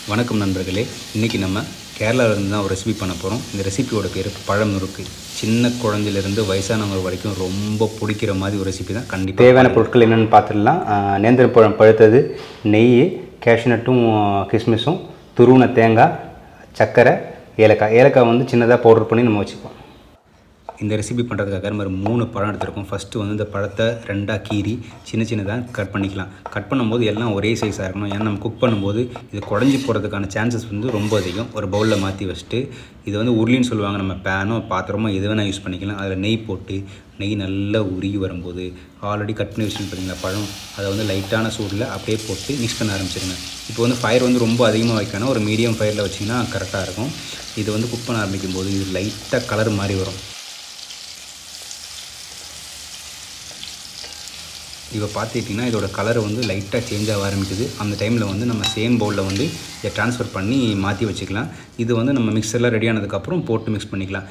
வணக்கம் நண்பர்களே, இன்றைக்கி நம்ம கேரளாவிலேருந்து தான் ஒரு ரெசிபி பண்ண போகிறோம். இந்த ரெசிபியோட பேர் பழம் நுறுக்கு. சின்ன குழந்தையிலேருந்து வயசானவங்க வரைக்கும் ரொம்ப பிடிக்கிற மாதிரி ஒரு ரெசிபி தான். கண்டிப்பாக தேவையான பொருட்கள் என்னென்னு பார்த்துடலாம். நேந்திரம் பழம் பழுத்தது, நெய், கேஷ்நட்டும் கிஸ்மிஸும், துருவின தேங்காய், சர்க்கரை, ஏலக்காய். ஏலக்காய் வந்து சின்னதாக பவுடர் பண்ணி நம்ம வச்சுப்போம். இந்த ரெசிபி பண்ணுறதுக்காக நம்ம ஒரு 3 பழம் எடுத்துருக்கோம். ஃபஸ்ட்டு வந்து இந்த பழத்தை 2ஆக கீறி சின்ன சின்னதாக கட் பண்ணிக்கலாம். கட் பண்ணும்போது எல்லாம் ஒரே சைஸாக இருக்கணும். ஏன்னா நம்ம குக் பண்ணும்போது இது குழஞ்சி போகிறதுக்கான சான்சஸ் வந்து ரொம்ப அதிகம். ஒரு பவுலில் மாற்றி வச்சுட்டு, இது வந்து உருளின்னு சொல்லுவாங்க. நம்ம பேனோ பாத்திரமோ எது வேணால் யூஸ் பண்ணிக்கலாம். அதில் நெய் போட்டு, நெய் நல்லா உருகி வரும்போது ஆல்ரெடி கட் பண்ணி வச்சுட்டு பார்த்தீங்களா பழம், அதை வந்து லைட்டான சூடில் அப்படியே போட்டு மிக்ஸ் பண்ண ஆரம்பிச்சிருங்க. இப்போ வந்து ஃபயர் வந்து ரொம்ப அதிகமாக வைக்கணும். ஒரு மீடியம் ஃபயரில் வச்சிங்கன்னா கரெக்டாக இருக்கும். இது வந்து குக் பண்ண ஆரம்பிக்கும் போது இது லைட்டாக கலர் மாதிரி வரும். இப்போ பார்த்துக்கிட்டிங்கன்னா இதோட கலர் வந்து லைட்டாக சேஞ்ச் ஆக ஆரம்பிக்குது. அந்த டைமில் வந்து நம்ம சேம் பவுலில் வந்து இதை ட்ரான்ஸ்ஃபர் பண்ணி மாற்றி வச்சுக்கலாம். இது வந்து நம்ம மிக்சரில் ரெடி ஆனதுக்கப்புறம் போட்டு மிக்ஸ் பண்ணிக்கலாம்.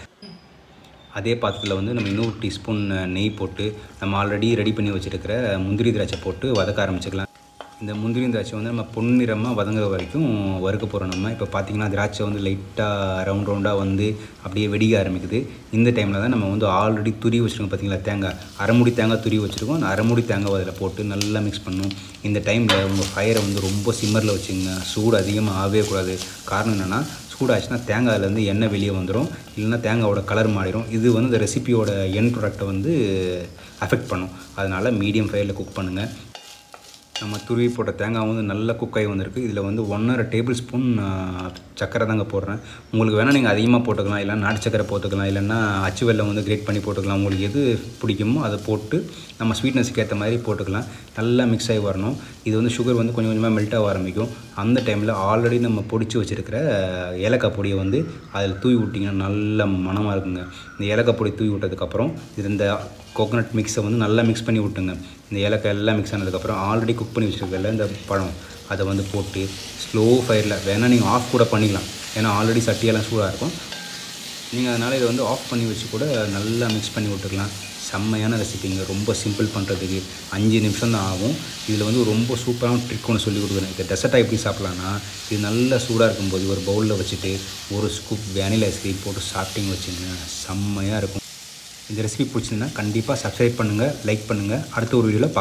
அதே பாத்திரத்தில் வந்து நம்ம இன்னொரு டீஸ்பூன் நெய் போட்டு நம்ம ஆல்ரெடி ரெடி பண்ணி வச்சுருக்கிற முந்திரி திராட்சை போட்டு வதக்க ஆரம்பிச்சுக்கலாம். இந்த முந்திரி திராட்சை வந்து நம்ம பொன்னிறமாக வதங்குற வரைக்கும் வறுக்க போகிறோம். நம்ம இப்போ பார்த்திங்கன்னா திராட்சை வந்து லைட்டாக ரவுண்டாக வந்து அப்படியே வெடிக்க ஆரம்பிக்குது. இந்த டைமில் தான் நம்ம வந்து ஆல்ரெடி துருவி வச்சுருக்கோம் பார்த்திங்களா தேங்காய், அரைமுடி தேங்காய் துருவி வச்சுருக்கோம். அந்த அரைமுடி தேங்காய் அதில் போட்டு நல்லா மிக்ஸ் பண்ணணும். இந்த டைமில் உங்கள் ஃபயரை வந்து ரொம்ப சிம்மரில் வச்சுங்க. சூடு அதிகமாக ஆகவே கூடாது. காரணம் என்னென்னா, சூடாச்சுன்னா தேங்காயிலேருந்து எண்ணெய் வெளியே வந்துடும், இல்லைன்னா தேங்காயோட கலர் மாறிடும். இது வந்து இந்த ரெசிபியோட எண்ட் ப்ராடக்டை வந்து அஃபெக்ட் பண்ணும். அதனால் மீடியம் ஃபயரில் குக் பண்ணுங்கள். நம்ம துருவி போட்ட தேங்காய் வந்து நல்லா குக்காகி வந்திருக்கு. இதில் வந்து 1½ டேபிள் ஸ்பூன் சக்கரை தாங்க போடுறேன். உங்களுக்கு வேணால் நீங்கள் அதிகமாக போட்டுக்கலாம், இல்லைனா நாட்டு சக்கரை போட்டுக்கலாம், இல்லைன்னா அச்சு வெல்லம் வந்து கிரேட் பண்ணி போட்டுக்கலாம். உங்களுக்கு எது பிடிக்குமோ அதை போட்டு நம்ம ஸ்வீட்னஸுக்கு ஏற்ற மாதிரி போட்டுக்கலாம். நல்லா மிக்ஸ் ஆகி வரணும். இது வந்து சுகர் வந்து கொஞ்சம் கொஞ்சமாக மெல்ட் ஆக ஆரம்பிக்கும். அந்த டைமில் ஆல்ரெடி நம்ம பொடிச்சு வச்சுருக்கிற ஏலக்காய் பொடியை வந்து அதில் தூவி விட்டிங்கன்னா நல்ல மணமாக இருக்குங்க. இந்த ஏலக்காய் பொடி தூவி விட்டதுக்கப்புறம் இந்த கோகோனட் மிக்ஸை வந்து நல்லா மிக்ஸ் பண்ணி விட்டுங்க. இந்த ஏலக்காய் எல்லாம் மிக்ஸ் ஆனதுக்கப்புறம் ஆல்ரெடி குக் பண்ணி வச்சுருக்கல இந்த பழம், அதை வந்து போட்டு ஸ்லோ ஃபயரில் வேணால் நீங்கள் ஆஃப் கூட பண்ணிக்கலாம். ஏன்னா ஆல்ரெடி சட்டியெல்லாம் சூடாக இருக்கும். நீங்கள் அதனால் இதை வந்து ஆஃப் பண்ணி வச்சு கூட நல்லா மிக்ஸ் பண்ணி விட்டுக்கலாம். செம்மையான ரெசிபிங்க. ரொம்ப சிம்பிள் பண்ணுறதுக்கு 5 நிமிஷம் தான் ஆகும். இதில் வந்து ரொம்ப சூப்பரான ட்ரிக் ஒன்று சொல்லி கொடுக்குறேன். இந்த டெசர்ட்டாக எப்படி சாப்பிட்லான்னா, இது நல்லா சூடாக இருக்கும்போது ஒரு பவுலில் வச்சுட்டு ஒரு ஸ்கூப் வேனிலா ஐஸ்கிரீம் போட்டு சாப்பிட்டிங்க வச்சுங்க, செம்மையாக இருக்கும். இந்த ரெசிபி பிடிச்சிருந்தா கண்டிப்பாக சப்ஸ்கிரைப் பண்ணுங்கள், லைக் பண்ணுங்கள். அடுத்த ஒரு வீடியோவில் பார்க்கலாம்.